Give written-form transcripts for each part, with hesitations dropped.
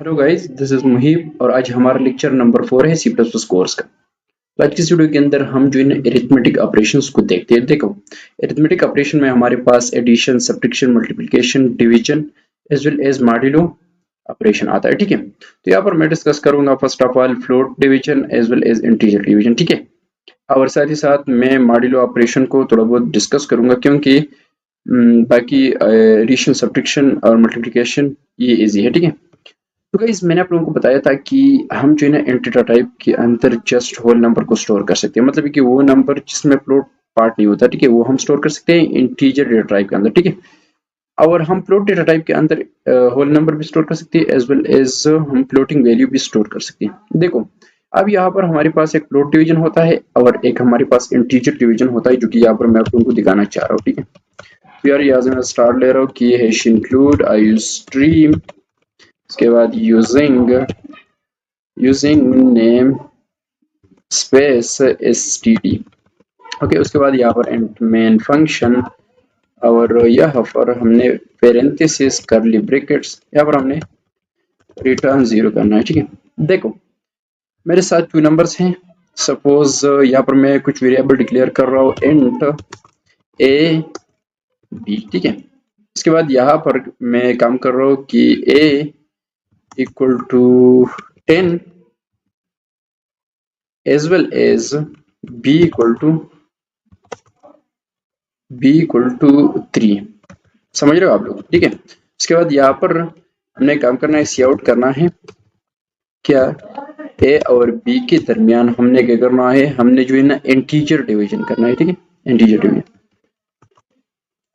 Hello guys, this is मुहीब और आज हमारा लेक्चर नंबर 4 है सी प्लस प्लस कोर्स का। तो आज की इस वीडियो के अंदर हम जो है ना अरिथमेटिक ऑपरेशंस को देखते हैं। देखो, अरिथमेटिक ऑपरेशन में हमारे पास addition, subtraction, multiplication, division as well as modulo operation आता है। ठीक है, तो यहाँ पर मैं डिस्कस करूंगा first of all float division as well as integer division. ठीक है, और साथ ही साथ मैं मॉड्यूलो ऑपरेशन को थोड़ा बहुत डिस्कस करूंगा क्योंकि बाकी एडिशन, सब्ट्रैक्शन और मल्टीप्लिकेशन ये इजी है। ठीक है, तो गाइस मैंने आप लोगों को बताया था कि हम जो है ना एंटी डाटा टाइप के अंदर जस्ट होल नंबर को स्टोर कर सकते हैं, मतलब कि वो नंबर जिसमें फ्लोट पार्ट नहीं होता। ठीक है, वो हम स्टोर कर सकते हैं इंटीजर डेटा टाइप के अंदर। ठीक है, और हम फ्लोट डेटा टाइप के अंदर होल नंबर भी स्टोर कर सकते हैं एज वेल एज हम फ्लोटिंग वैल्यू भी स्टोर कर सकते हैं। देखो, अब यहाँ पर हमारे पास एक फ्लोट डिवीजन होता है और एक हमारे पास इंटीजर डिवीजन होता है, जो कि यहाँ पर मैं आप लोगों को दिखाना चाह रहा हूँ। ठीक है, तो यार यहाँ से मैं स्टार्ट ले रहा हूँ कि हैश इंक्लूड आई यूज स्ट्रीम, इसके बाद using name space std। Okay, उसके बाद यहाँ पर मेन फंक्शन और यहाँ पर हमने पेरेंथेसिस करली ब्रैकेट्स, यहाँ पर हमने रिटर्न 0 करना है। ठीक है, देखो मेरे साथ 2 नंबर्स हैं। सपोज यहाँ पर मैं कुछ वेरिएबल डिक्लेयर कर रहा हूँ इंट a b। ठीक है, इसके बाद यहाँ पर मैं काम कर रहा हूँ कि a equal to 10 as well as b equal to 3। समझ रहे हो आप लोग? ठीक है, उसके बाद यहाँ पर हमने काम करना है, सी आउट करना है क्या ए और बी के दरमियान हमने क्या करना है, हमने जो है ना इंटीजर डिवीजन करना है। ठीक है, इंटीजर डिवीजन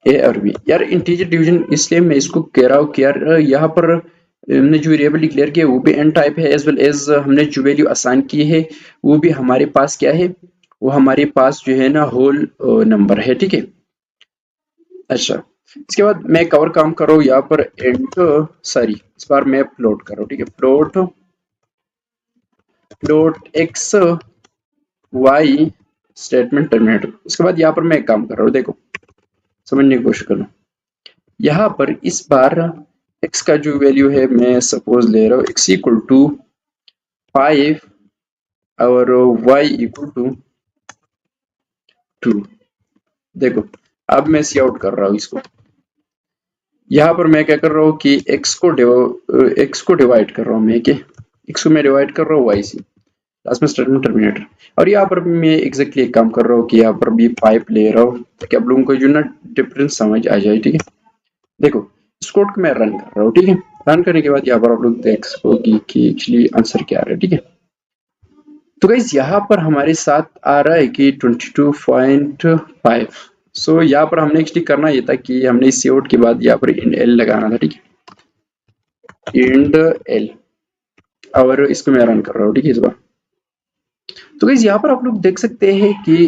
ए और बी। यार इंटीजर डिवीजन इसलिए मैं इसको कह रहा हूँ कि यार यहाँ पर हमने जो वेरिएबल डिक्लेयर किया वो भी एन टाइप है एज वेल एज हमने जो वैल्यू असाइन की है वो भी हमारे पास क्या है, वो हमारे पास जो है ना होल नंबर है। ठीक है, अच्छा, इसके बाद मैं कवर काम कर रहा हूँ यहाँ पर इस बार मैं प्लॉट कर रहा हूँ। ठीक है, plot x Y statement terminator. उसके बाद यहाँ पर मैं एक काम कर रहा हूँ, देखो समझने की कोशिश करो। यहाँ पर इस बार x का जो वैल्यू है मैं सपोज ले रहा हूँ x इक्वल टू 5 और y इक्वल टू 2। देखो, अब मैं सी आउट कर रहा हूँ इसको। यहाँ पर मैं क्या कर रहा हूँ कि x को डिवाइड कर रहा हूँ मैं, x को मैं डिवाइड कर रहा हूँ y से, लास्ट में स्टेटमेंट टर्मिनेटर। और यहाँ पर मैं एग्जैक्टली एक काम कर रहा हूँ कि यहाँ पर भी 5 ले रहा हूँ ताकि आप लोगों को जो ना डिफरेंस समझ आ जाए। ठीक है, देखो इस कोड को मैं रन कर रहा हूँ। ठीक है, रन करने के बाद यहाँ पर आप लोग देख सको कि एक्चुअली आंसर क्या आ रहा है। ठीक है, तो गाइस यहाँ पर हमारे साथ आ रहा है कि 22.5। सो यहाँ पर हमने एक्चुअली करना ये था कि हमने इस आउट के बाद यहाँ पर इंड एल लगाना था। ठीक है, इंड एल, और इसको मैं रन कर रहा हूँ। ठीक है, इस बार तो गाइस यहाँ पर आप लोग देख सकते हैं कि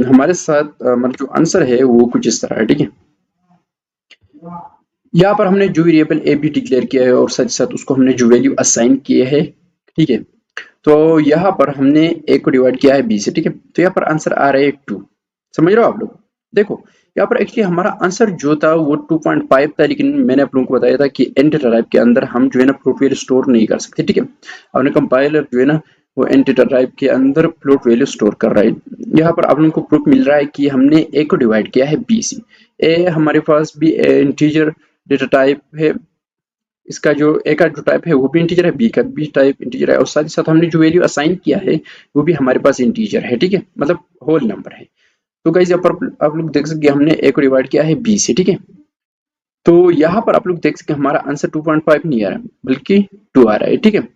हमारे साथ मतलब जो आंसर है वो कुछ इस तरह है। ठीक है, यहाँ पर हमने जो वेरिएबल ए बी डिक्लेयर किया है और साथ ही साथ उसको हमने जो वैल्यू असाइन किए है। ठीक है, तो यहाँ पर हमने ए को डिवाइड किया है बी से। ठीक है, तो यहाँ पर आंसर आ रहा है 2। समझ रहे हो आप लोग? देखो यहाँ पर एक्चुअली हमारा आंसर जो था वो 2.5 था, लेकिन मैंने आप लोगों को बताया था कि एंड टाइप के अंदर हम जो है ना फ्लोट वैल्यू स्टोर नहीं कर सकते। ठीक है, और कंपाइलर जो है ना वो एंड टाइप के अंदर फ्लोट वैल्यू स्टोर कर रहा है। यहाँ पर आप लोगों को प्रूफ मिल रहा है कि हमने ए को डिवाइड किया है बी से। ए हमारे पास भी इंटीजर डेटा टाइप है, इसका जो ए का जो टाइप है वो भी इंटीजर है, बी का भी टाइप इंटीजर है, और साथ ही साथ हमने जो वैल्यू असाइन किया है वो भी हमारे पास इंटीजर है। ठीक है, मतलब होल नंबर है। तो गाइस यहाँ पर आप लोग देख सकते हैं हमने ए को डिवाइड किया है बी से। ठीक है, तो यहाँ पर आप लोग देख सकते हैं हमारा आंसर 2.5 नहीं आ रहा है बल्कि 2 आ रहा है। ठीक है,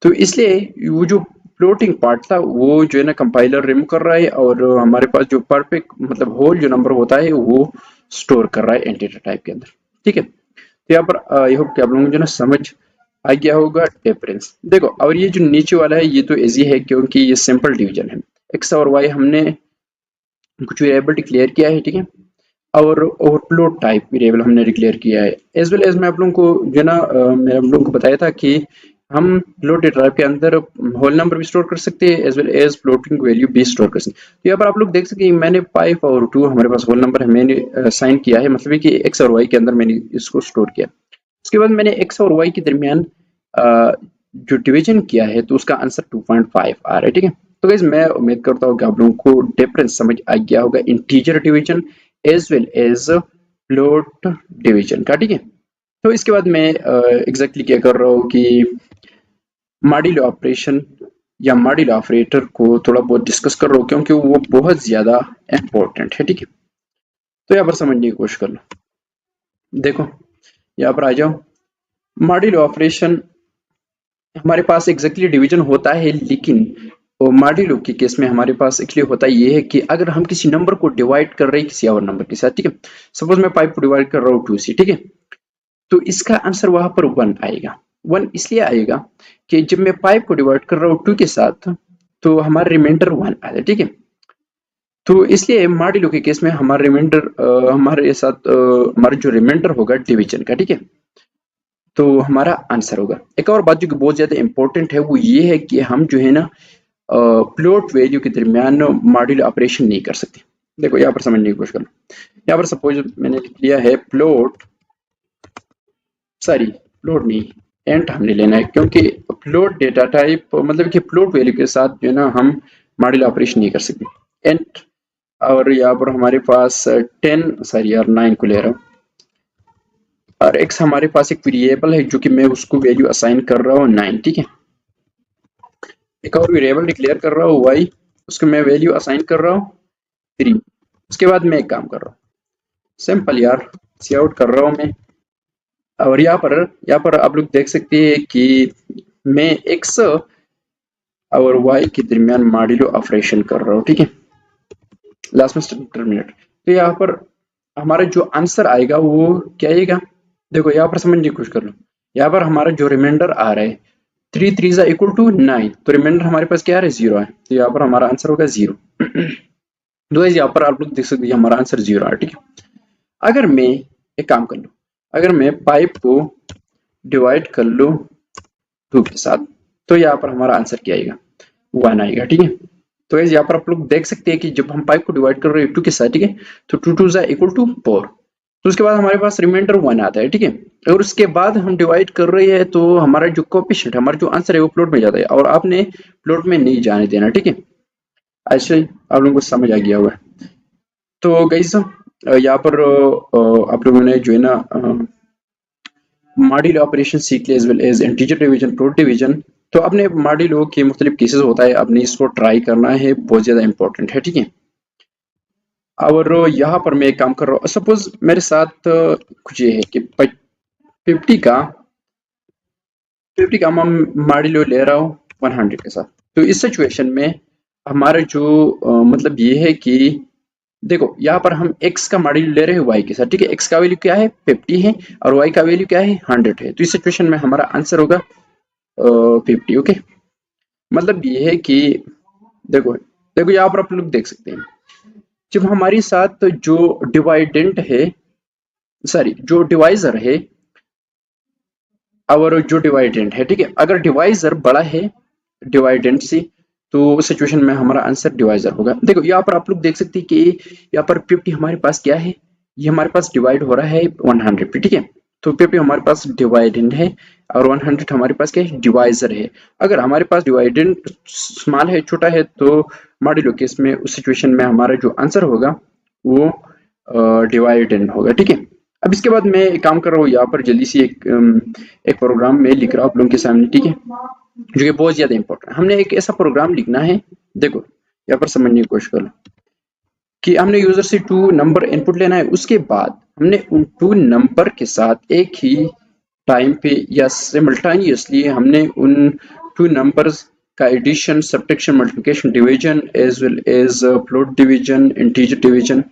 तो इसलिए वो जो फ्लोटिंग पार्ट था वो जो है ना कंपाइलर रिमूव कर रहा है और हमारे पास जो परफेक्ट मतलब होल जो नंबर होता है वो स्टोर कर रहा है एंटीजर टाइप के अंदर। ठीक है, तो यहाँ पर आई होप कि आप लोगों को जो ना समझ आ गया होगा डिफरेंस। देखो, और ये जो नीचे वाला है ये तो इजी है क्योंकि ये सिंपल डिवीजन है। एक्स और वाई हमने कुछ वेरिएबल डिक्लेयर किया है। ठीक है, और ओवरफ्लो टाइप वेरिएबल हमने डिक्लेयर किया है एज वेल एज मैं आप लोगों को जो ना मैं आप लोगों को बताया था कि हम फ्लोट टाइप के अंदर होल नंबर भी स्टोर कर सकते हैं as well as floating value भी स्टोर कर सकते हैं। तो यहाँ पर आप लोग देख सकते हैं मैंने 5 और 2 हमारे पास होल नंबर है, मैंने साइन किया है, मतलब कि एक्स और वाई के अंदर मैंने इसको स्टोर किया। उसके बाद मैंने एक्स और वाई के दरमियान जो डिवीजन किया है तो उसका आंसर 2.5 आ रहा है, ठीक है। तो गाइस मैं उम्मीद करता हूँ कि आप लोगों को डिफरेंस समझ आ गया होगा integer division as well as float division का, ठीक है। तो इसके बाद मैं एग्जैक्टली क्या कर रहा हूँ कि मॉड्यूलो ऑपरेशन या मॉड्यूलो ऑपरेटर को थोड़ा बहुत डिस्कस कर रहा हूँ क्योंकि वो बहुत ज्यादा इंपॉर्टेंट है, ठीक है। तो यहाँ पर समझने की कोशिश कर लो। देखो यहाँ पर आ जाओ, मॉड्यूलो ऑपरेशन हमारे पास एग्जैक्टली डिवीजन होता है, लेकिन मॉड्यूलो के केस में हमारे पास एक्चुअली होता ये है कि अगर हम किसी नंबर को डिवाइड कर रहे हैं किसी और नंबर के साथ, ठीक है। सपोज मैं 5 को डिवाइड कर रहा हूँ 2 से, ठीक है। तो इसका आंसर वहां पर 1 आएगा। 1 इसलिए आएगा कि जब मैं 5 को डिवाइड कर रहा हूँ 2 के साथ तो हमारा रिमाइंडर 1 आएगा, ठीक है। तो इसलिए मॉड्यूलो के केस में हमारा रिमाइंडर हमारे साथ हमारा जो रिमाइंडर होगा डिवीजन का, ठीक है, तो हमारा आंसर होगा। एक और बात जो कि बहुत ज्यादा इंपॉर्टेंट है वो ये है कि हम जो है ना फ्लोट वैल्यू के दरमियान मॉड्यूलो ऑपरेशन नहीं कर सकते। देखो यहाँ पर समझने की कोशिश करो। यहाँ पर सपोज मैंने लिख लिया है फ्लोट, सॉरी फ्लोट नहीं, एंट हमने लेना है क्योंकि फ्लोट डेटा टाइप मतलब कि फ्लोट वैल्यू के साथ जो है ना हम मॉड्यूलो ऑपरेशन नहीं कर सकते। एंट और यहाँ पर हमारे पास 10 सॉरी यार 9 को ले रहा हूँ, और एक्स हमारे पास एक वेरिएबल है जो कि मैं उसको वैल्यू असाइन कर रहा हूँ 9, ठीक है। एक और वेरिएबल डिक्लेयर कर रहा हूँ y, उसको मैं वैल्यू असाइन कर रहा हूँ 3। उसके बाद मैं एक काम कर रहा हूँ, सिंपल यार सी आउट कर रहा हूँ मैं, और यहाँ पर आप लोग देख सकते हैं कि मैं x और y के दरमियान मॉड्यूलो ऑपरेशन कर रहा हूँ, ठीक है, लास्ट में टर्मिनेट। तो यहाँ पर हमारा जो आंसर आएगा वो क्या आएगा, देखो यहाँ पर समझने की कोशिश कर लो। यहाँ पर हमारा जो रिमाइंडर आ रहा है 3 3 इक्वल टू 9, तो रिमाइंडर हमारे पास क्या आ रहा है 0 है, तो यहाँ पर हमारा आंसर होगा 0। तो यहाँ पर आप लोग देख सकते हैं हमारा आंसर 0 है, ठीक है। अगर मैं एक काम कर लूँ, अगर मैं पाइप को डिवाइड कर लूँ 2 के साथ, तो यहाँ पर हमारा आंसर क्या आएगा 1 आएगा, ठीक है। तो यहाँ पर आप लोग देख सकते हैं कि जब हम पाइप को डिवाइड कर रहे हैं 2 के साथ, ठीक है, तो 2 2 इक्वल टू 4, तो उसके बाद हमारे पास रिमाइंडर 1 आता है, ठीक है। और उसके बाद हम डिवाइड कर रहे हैं तो हमारा जो कोएफिशिएंट हमारा जो आंसर है वो फ्लोट में जाता है, और आपने फ्लोट में नहीं जाने देना, ठीक है। ऐसे आप लोगों को समझ आ गया होगा। तो गाइस यहाँ पर आप लोगों ने जो है ना मॉड्यूलो ऑपरेशन सीख लिया as well as integer division, float division. तो अपने मॉड्यूलो के मुख्तलिफ केसेस होता है, आपने इसको ट्राई करना है, बहुत ज्यादा इंपॉर्टेंट है, ठीक है। और यहाँ पर मैं एक काम कर रहा हूँ, सपोज मेरे साथ कुछ ये है कि 50 का मैं मॉड्यूलो ले रहा हूँ 100 के साथ। तो इस सिचुएशन में हमारा जो मतलब ये है कि देखो यहाँ पर हम x का मॉड्यूलो ले रहे हैं y के साथ, ठीक है। x का वैल्यू क्या है 50 है और y का वैल्यू क्या है 100 है, तो इस सिचुएशन में हमारा आंसर होगा 50, ओके। मतलब ये है कि देखो देखो यहाँ पर आप लोग देख सकते हैं, जब हमारे साथ जो डिवाइडेंट है, सॉरी जो डिवाइजर है और जो डिवाइडेंट है, ठीक है, अगर डिवाइजर बड़ा है डिवाइडेंट से तो उस सिचुएशन में हमारा आंसर डिवाइजर होगा। देखो यहाँ पर आप लोग देख सकते हैं कि यहाँ पर 50 हमारे पास क्या है, ये हमारे पास डिवाइड हो रहा है 100 पे, ठीक है। तो 50 हमारे पास डिवाइडेंट है और 100 हमारे पास क्या है डिवाइजर है। अगर हमारे पास डिवाइडेंट स्मॉल है छोटा है तो मॉड्यूलो केस में उस सिचुएशन में हमारा जो आंसर होगा वो डिवाइडेंट होगा, ठीक है। अब इसके बाद मैं एक काम कर रहा हूँ, यहाँ पर जल्दी से एक प्रोग्राम में लिख रहा हूँ आप लोगों के सामने, ठीक है, जो कि बहुत ज्यादा इंपॉर्टेंट है। हमने एक ऐसा प्रोग्राम लिखना है, देखो यहाँ पर समझने की कोशिश करो कि हमने यूजर से 2 नंबर इनपुट लेना है, उसके बाद हमने उन 2 नंबर के साथ एक ही टाइम पे या सिमल्टेनियसली हमने उन 2 नंबर्स का addition, subtraction, multiplication, division as well as float division, integer division,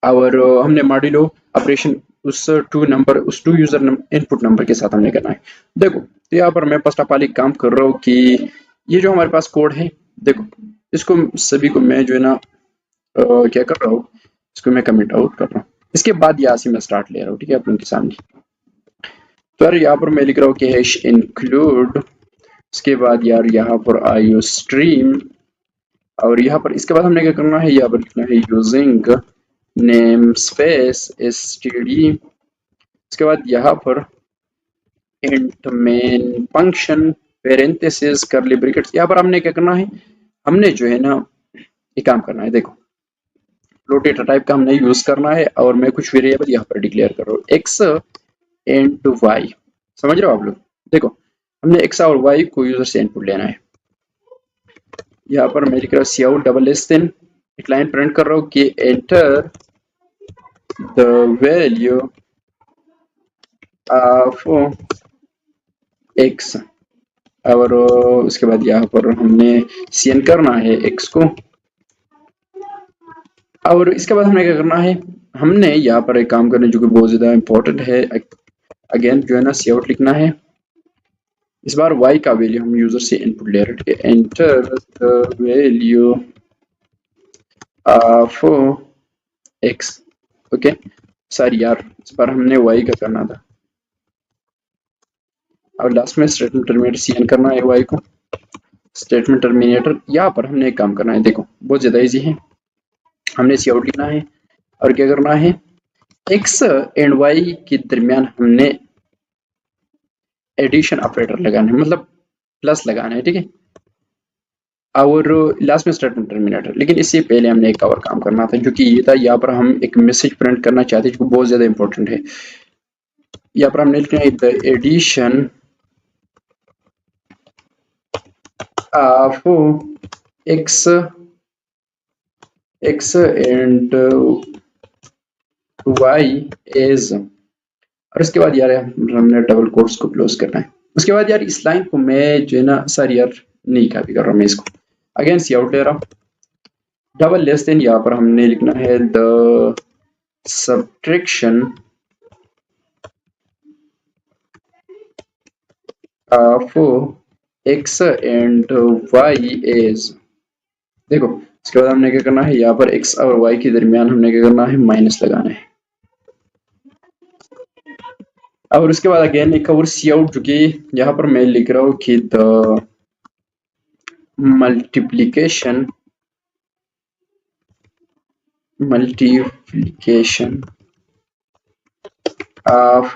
और हमने मॉड्यूलो ऑपरेशन उस 2 यूजर इनपुट नंबर के साथ हमने करना है। देखो तो यहाँ पर मैं फर्स्ट ऑफ ऑल एक काम कर रहा हूँ कि ये जो हमारे पास कोड है, देखो इसको सभी को मैं जो है ना क्या कर रहा हूँ, इसको मैं कमेंट आउट कर रहा हूँ। इसके बाद यहाँ से मैं स्टार्ट ले रहा हूँ, ठीक है, आप लोगों के सामने। तो यार यहाँ पर मैं लिख रहा हूँ कि हैश इंक्लूड, इसके बाद यार यहाँ पर आईओ स्ट्रीम, और यहाँ पर इसके बाद हमने क्या करना है, यहाँ पर लिखना है यूजिंग नेम स्पेस std, इसके बाद यहाँ पर इंट मेन फंक्शन पेरेंथेसिस करली ब्रैकेट्स। यहाँ पर हमने क्या करना है, हमने जो है ना ये काम करना है। देखो फ्लोट डेटा टाइप का हमने यूज करना है और मैं कुछ वेरिएबल यहाँ पर डिक्लेयर कर रहा हूँ एक्स एंड वाई। समझ रहे हो आप लोग? देखो हमने एक्स और वाई को यूजर से इनपुट लेना है। यहाँ पर मैं लिख रहा हूँ सी आउट डबल लेस देन, एक लाइन प्रिंट कर रहा हूँ कि enter the value of x, और उसके बाद यहाँ पर हमने सीएन करना है एक्स को, और इसके बाद हमें क्या करना है, हमने यहाँ पर एक काम करना है जो कि बहुत ज्यादा इंपॉर्टेंट है। अगेन जो है ना सी आउट लिखना है। इस बार y का वैल्यू हम यूजर से इनपुट ले रहे हैं। Enter the value of x। Okay sir यार इस बार हमने y का करना था, और लास्ट में स्टेटमेंट टर्मिनेटर सीएन करना है y को। स्टेटमेंट टर्मिनेटर यहाँ पर हमने एक काम करना है, देखो बहुत ज्यादा इजी है। हमने सी आउट लिखना है और क्या करना है, x एंड y के दरमियान हमने एडिशन ऑपरेटर लगाना है, मतलब प्लस लगाना है, ठीक है। और लास्ट में स्टेटमेंट टर्मिनेटर। लेकिन इससे पहले हमने एक और काम करना था जो कि ये था, यहाँ पर हम एक मैसेज प्रिंट करना चाहते हैं जो बहुत ज्यादा इंपॉर्टेंट है। यहाँ पर हमने लिखना है the addition of x and y is, और उसके बाद यार हमने डबल कोट्स को क्लोज करना है। उसके बाद यार इस लाइन को मैं जो है ना सर यार नहीं कॉपी कर रहा हूँ, मैं इसको अगेन सी आउट ले रहा हूँ डबल लेस देन, यहाँ पर हमने लिखना है the subtraction of x and y is. देखो इसके बाद हमने क्या करना है, यहाँ पर x और y के दरमियान हमने क्या करना है, माइनस लगाना है। और उसके बाद अगेन एक और सी आउट जो कि यहाँ पर मैं लिख रहा हूँ कि the multiplication of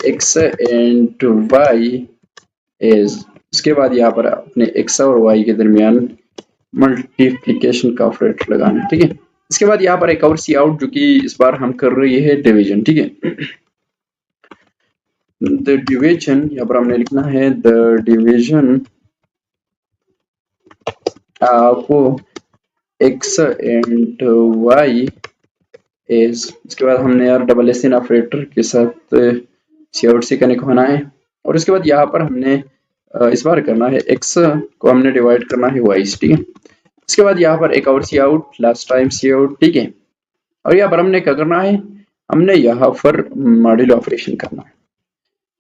x and y is. उसके बाद यहाँ पर अपने x और y के दरमियान मल्टीप्लिकेशन का ऑपरेटर लगाना है, ठीक है। इसके बाद यहाँ पर एक और सी आउट जो कि इस बार हम कर रही है डिवीजन, ठीक है। द डिवीजन यहाँ पर हमने लिखना है the division of x and y is. इसके बाद हमने यार डबल एस इन ऑपरेटर के साथ सी आउट से कनेक्ट होना है। और उसके बाद यहाँ पर हमने इस बार करना है एक्स को हमने डिवाइड करना है वाई से, ठीक है। इसके बाद यहाँ पर एक और सी आउट, लास्ट टाइम सी आउट, ठीक है। और यहाँ पर हमने क्या करना है, हमने यहाँ पर मॉड्यूल ऑपरेशन करना है।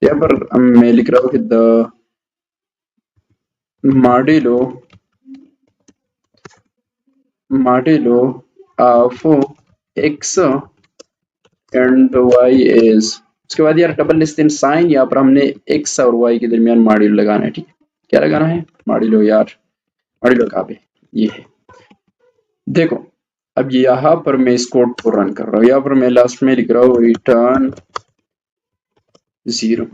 यहाँ पर मैं लिख रहा हूँ कि the modulo of x and y is. उसके बाद यार डबल लेस देन साइन, यहाँ पर हमने एक्स और वाई के दरमियान मॉड्यूल लगाना है, ठीक है। क्या लगाना है, मॉड्यूलो यार, मॉड्यूलो कहाँ पे, ये है। देखो अब यहाँ पर मैं इस कोड को रन कर रहा हूँ, यहाँ पर मैं लास्ट में लिख रहा हूँ रिटर्न 0।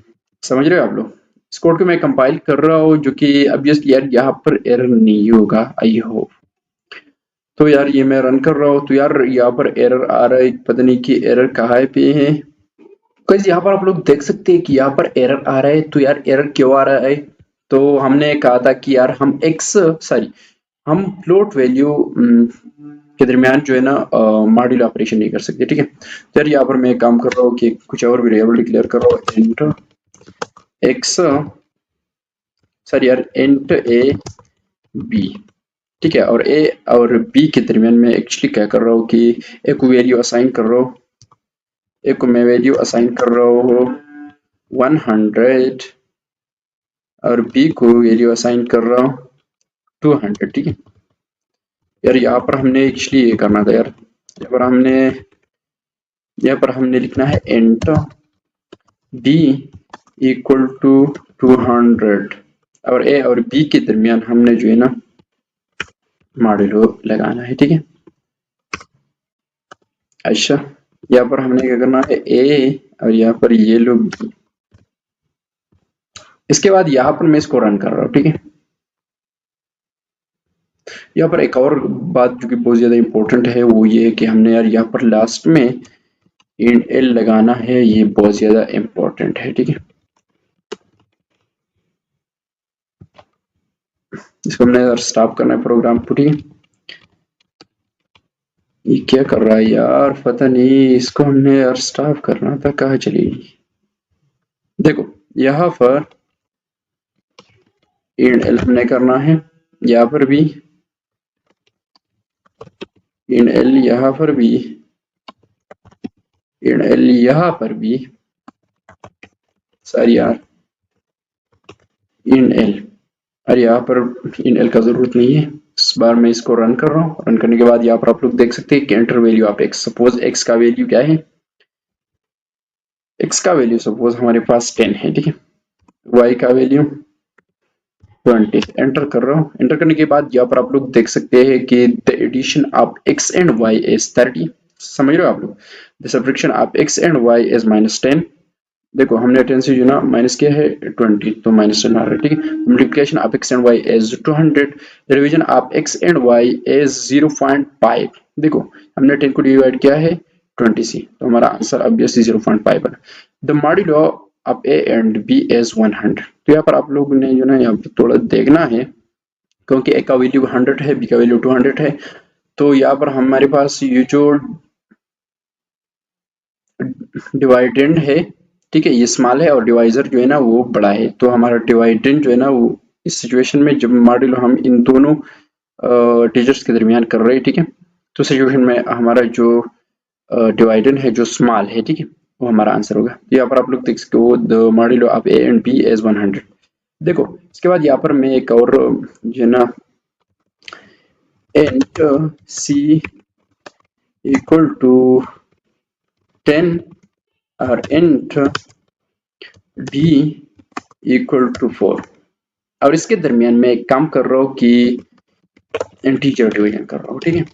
समझ रहे हो आप लोग? इस कोड को मैं कंपाइल कर रहा हूँ जो कि अब यार यहाँ पर एरर नहीं होगा, आई होप। तो यार ये मैं रन कर रहा हूँ तो यार यहाँ पर एरर आ रहा है, पता नहीं कि एरर कहाँ पे है। गाइस यहाँ पर आप लोग देख सकते हैं कि यहाँ पर एरर आ रहा है। तो यार एरर क्यों आ रहा है, तो हमने कहा था कि यार हम फ्लोट वैल्यू के दरमियान जो है ना मॉड्यूल ऑपरेशन नहीं कर सकते, ठीक है। तो यार यहाँ पर मैं काम कर रहा हूँ कि कुछ और वेरिएबल डिक्लेयर कर रहा हूँ, int x int a b, ठीक है। और ए और बी के दरमियान में एक्चुअली क्या कर रहा हूँ कि ए को वैल्यू असाइन कर रहा हूँ, ए को मैं वैल्यू असाइन कर रहा हूँ 100 और बी को वैल्यू असाइन कर रहा हूँ 200, ठीक है। यार यहाँ पर हमने एक्चुअली ये करना था यार, यहाँ पर हमने लिखना है इंट बी इक्वल टू 200 और ए और बी के दरमियान हमने जो है ना मॉड्यूलो लगाना है, ठीक है। अच्छा यहाँ पर हमने क्या करना है, ए और यहाँ पर ये लो बी, इसके बाद यहाँ पर मैं इसको रन कर रहा हूँ, ठीक है। यहाँ पर एक और बात जो कि बहुत ज्यादा इंपॉर्टेंट है वो ये है कि हमने यार यहाँ पर लास्ट में इन एल लगाना है, ये बहुत ज्यादा इंपॉर्टेंट है, ठीक है। इसको हमने यार स्टॉप करना है प्रोग्राम को, ठीक है। ये क्या कर रहा है यार, पता नहीं, इसको हमने यार स्टॉप करना था, कहाँ चली गई। देखो यहाँ पर इन एल हमने करना है, यहाँ पर भी इन एल, यहाँ पर भी इन एल, यहाँ पर भी, सॉरी यार, इन एल, अरे यहाँ पर इन एल का जरूरत नहीं है। इस बार मैं इसको रन कर रहा हूँ। रन करने के बाद यहाँ पर आप लोग देख सकते हैं कि enter value of x, suppose x का वैल्यू क्या है, एक्स का वैल्यू सपोज हमारे पास 10 है, ठीक है। वाई का वैल्यू 20, एंटर कर रहा हूँ। एंटर करने के बाद यहाँ पर आप लोग देख सकते हैं कि the addition of x and y is 30, समझ रहे हो आप लोग। The subtraction of x and y is -10। देखो हमने 10 से जो ना माइनस किया है 20, तो -10 आ रहा है, ठीक है। Multiplication of x and y is 200, division of x and y is 0.5। देखो हमने 10 को डिवाइड किया है 20 से, तो हमारा आंसर ऑब्वियसली 0.5 बना। The modulo of a and b is 100। तो यहाँ पर आप लोगों ने जो ना यहाँ पर थोड़ा देखना है, क्योंकि ए का वैल्यू 100 है, बी का वैल्यू 200 है। तो यहाँ पर हमारे पास ये जो डिवाइडेंड है, ठीक है, ये स्मॉल है और डिवाइजर जो है ना वो बड़ा है। तो हमारा डिवाइडेंड जो है ना वो इस सिचुएशन में, जब मॉड्यूलो हम इन दोनों टीचर्स के दरमियान कर रहे हैं, ठीक है, तो सिचुएशन में हमारा जो डिवाइडेंड है जो स्मॉल है, ठीक है, वो हमारा आंसर होगा। यहाँ पर आप लोग देख सकते हो the modulo of a and b is 100। देखो इसके बाद यहाँ पर मैं एक और जो है ना एंड सी इक्वल टू 10 और एंड डी इक्वल टू 4, और इसके दरमियान मैं एक काम कर रहा हूँ कि इंटीजर डिवीजन कर रहा हूँ, ठीक है।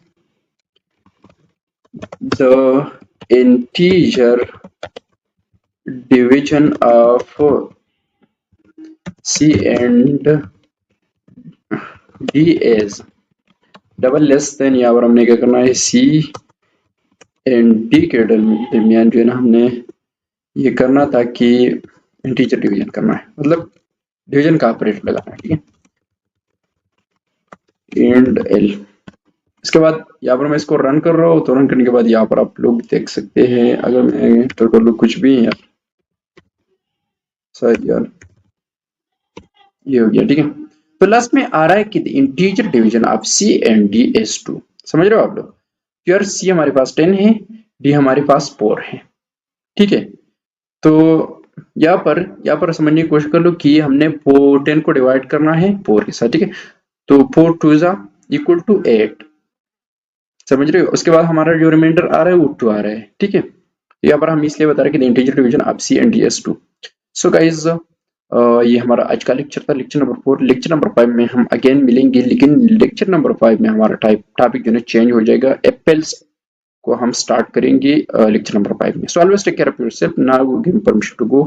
The integer division of c and d is double less than, यहाँ पर हमने क्या करना है, सी एंड डी के दरमियान जो है ना हमने ये करना था कि इंटीजर डिवीजन करना है, मतलब डिवीजन का ऑपरेटर लगाना है, ठीक है। एंड एल, इसके बाद यहाँ पर मैं इसको रन कर रहा हूँ। तो रन करने के बाद यहाँ पर आप लोग देख सकते हैं, अगर मैं एंटर कर लूँ कुछ भी यार, सही यार, ये हो गया, ठीक है। तो लास्ट में आ रहा है कि integer division of c and d is 2, समझ रहे हो आप लोग। यार सी हमारे पास 10 है, डी हमारे पास 4 है, ठीक है। तो यहाँ पर समझने की कोशिश कर लो कि हमने 10 को डिवाइड करना है 4 के साथ, ठीक है। तो 4 2 इक्वल टू 8, समझ रहे हो। उसके बाद हमारा जो रिमाइंडर आ रहा है वो 2 आ रहा है, ठीक है। यहाँ पर हम इसलिए बता रहे हैं कि integer division of c and d is 2। So guys ये हमारा आज का लेक्चर था, लेक्चर नंबर 4। लेक्चर नंबर 5 में हम अगेन मिलेंगे, लेकिन लेक्चर नंबर 5 में हमारा टॉपिक जो है चेंज हो जाएगा, एप्पल्स को हम स्टार्ट करेंगे लेक्चर नंबर 5 में। So always take care of yourself, now give me permission to go.